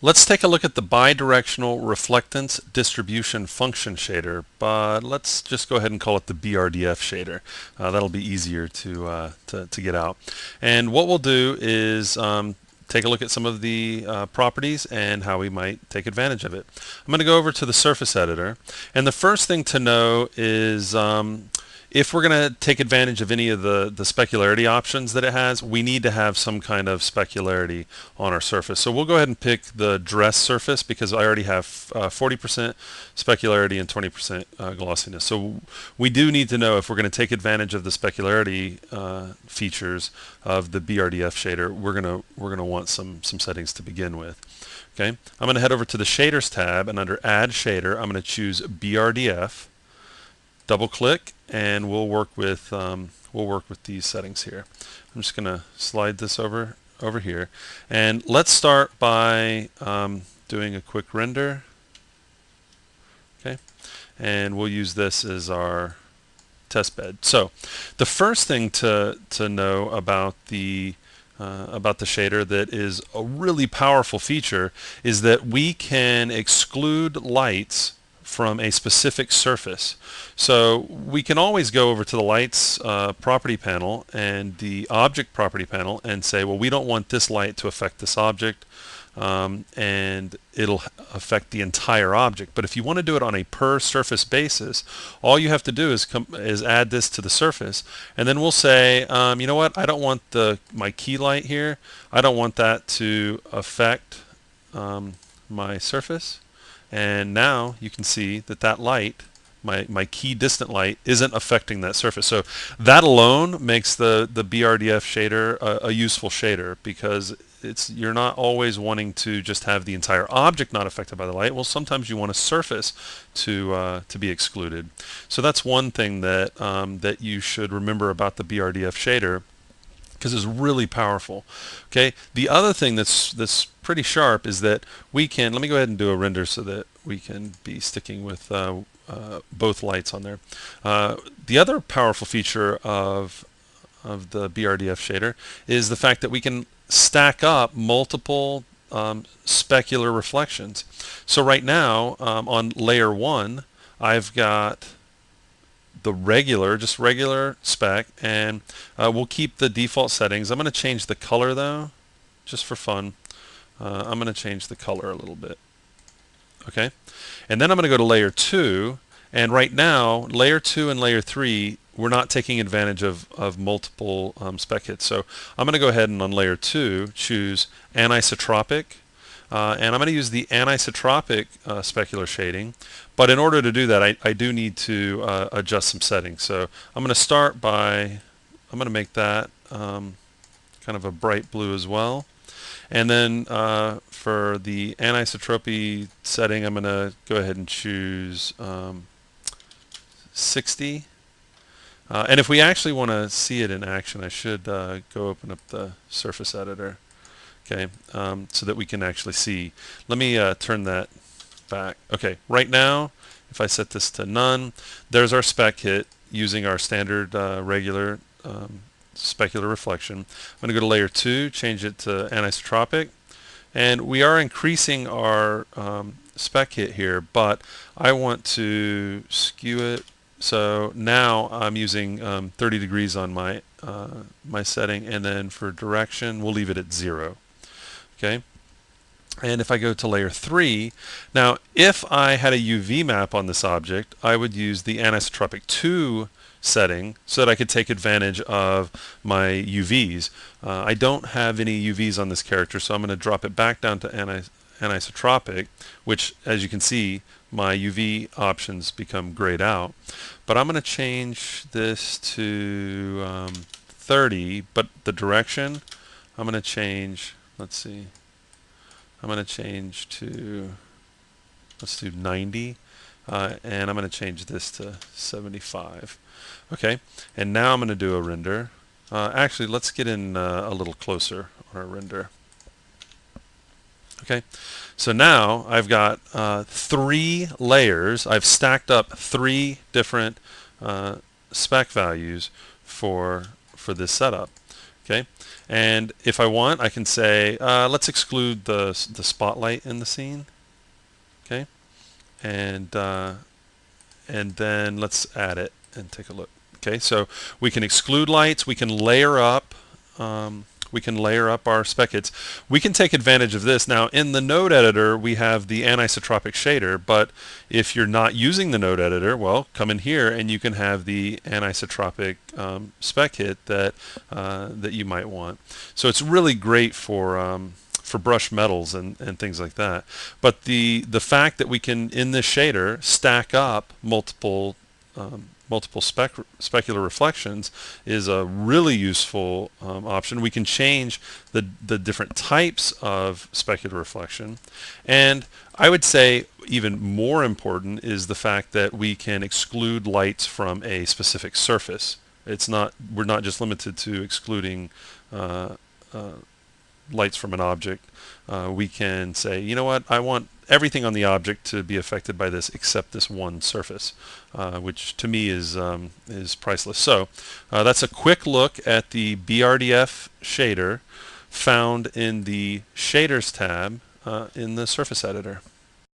Let's take a look at the bidirectional reflectance distribution function shader, but let's just go ahead and call it the BRDF shader. That'll be easier to get out. And what we'll do is take a look at some of the properties and how we might take advantage of it. I'm going to go over to the surface editor, and the first thing to know is if we're going to take advantage of any of the specularity options that it has, we need to have some kind of specularity on our surface. So we'll go ahead and pick the dress surface because I already have 40% specularity and 20% glossiness. So we do need to know if we're going to take advantage of the specularity features of the BRDF shader, we're going to want some settings to begin with. Okay, I'm going to head over to the Shaders tab, and under Add Shader, I'm going to choose BRDF. Double click, and we'll work with these settings here. I'm just going to slide this over here, and let's start by doing a quick render. Okay, and we'll use this as our test bed. So the first thing to know about the shader that is a really powerful feature is that we can exclude lights from a specific surface. So we can always go over to the lights property panel and the object property panel and say, well, we don't want this light to affect this object, and it'll affect the entire object. But if you want to do it on a per surface basis, all you have to do is add this to the surface, and then we'll say, you know what, I don't want my key light here, I don't want that to affect my surface. And now you can see that light, my key distant light, isn't affecting that surface. So that alone makes the BRDF shader a useful shader, because you're not always wanting to just have the entire object not affected by the light. Well, sometimes you want a surface to be excluded. So that's one thing that you should remember about the BRDF shader, because it's really powerful. Okay. The other thing that's pretty sharp is that we can. Let me go ahead and do a render so that we can be sticking with both lights on there. The other powerful feature of the BRDF shader is the fact that we can stack up multiple specular reflections. So right now on layer 1, I've got the just regular spec, and we'll keep the default settings. I'm going to change the color though, just for fun. I'm going to change the color a little bit. Okay, and then I'm going to go to layer 2, and right now layer 2 and layer 3, we're not taking advantage of multiple spec hits. So I'm going to go ahead and on layer 2 choose anisotropic. And I'm going to use the anisotropic specular shading, but in order to do that, I do need to adjust some settings. So I'm going to start by, I'm going to make that kind of a bright blue as well. And then for the anisotropy setting, I'm going to go ahead and choose 60. And if we actually want to see it in action, I should go open up the surface editor. Okay, so that we can actually see. Let me turn that back. Okay, right now, if I set this to none, there's our spec hit using our standard regular specular reflection. I'm going to go to layer 2, change it to anisotropic, and we are increasing our spec hit here, but I want to skew it. So now I'm using 30 degrees on my my setting, and then for direction, we'll leave it at 0. Okay, and if I go to layer 3, now if I had a UV map on this object, I would use the anisotropic 2 setting so that I could take advantage of my UVs. I don't have any UVs on this character, so I'm going to drop it back down to anisotropic, which, as you can see, my UV options become grayed out. But I'm going to change this to 30, but the direction, I'm going to change. Let's see. I'm going to change to, let's do 90, and I'm going to change this to 75. Okay, and now I'm going to do a render. Actually, let's get in a little closer on our render. Okay, so now I've got 3 layers. I've stacked up 3 different spec values for this setup. Okay, and if I want, I can say let's exclude the spotlight in the scene. Okay, and then let's add it and take a look. Okay, so we can exclude lights. We can layer up. We can layer up our spec hits. We can take advantage of this. Now, in the node editor, we have the anisotropic shader, but if you're not using the node editor, well, come in here and you can have the anisotropic spec hit that that you might want. So it's really great for brushed metals and things like that. But the fact that we can, in this shader, stack up multiple specular reflections is a really useful option. We can change the different types of specular reflection, and I would say even more important is the fact that we can exclude lights from a specific surface. We're not just limited to excluding lights from an object. We can say, you know what, I want everything on the object to be affected by this except this one surface, which to me is priceless. So that's a quick look at the BRDF shader found in the Shaders tab in the Surface Editor.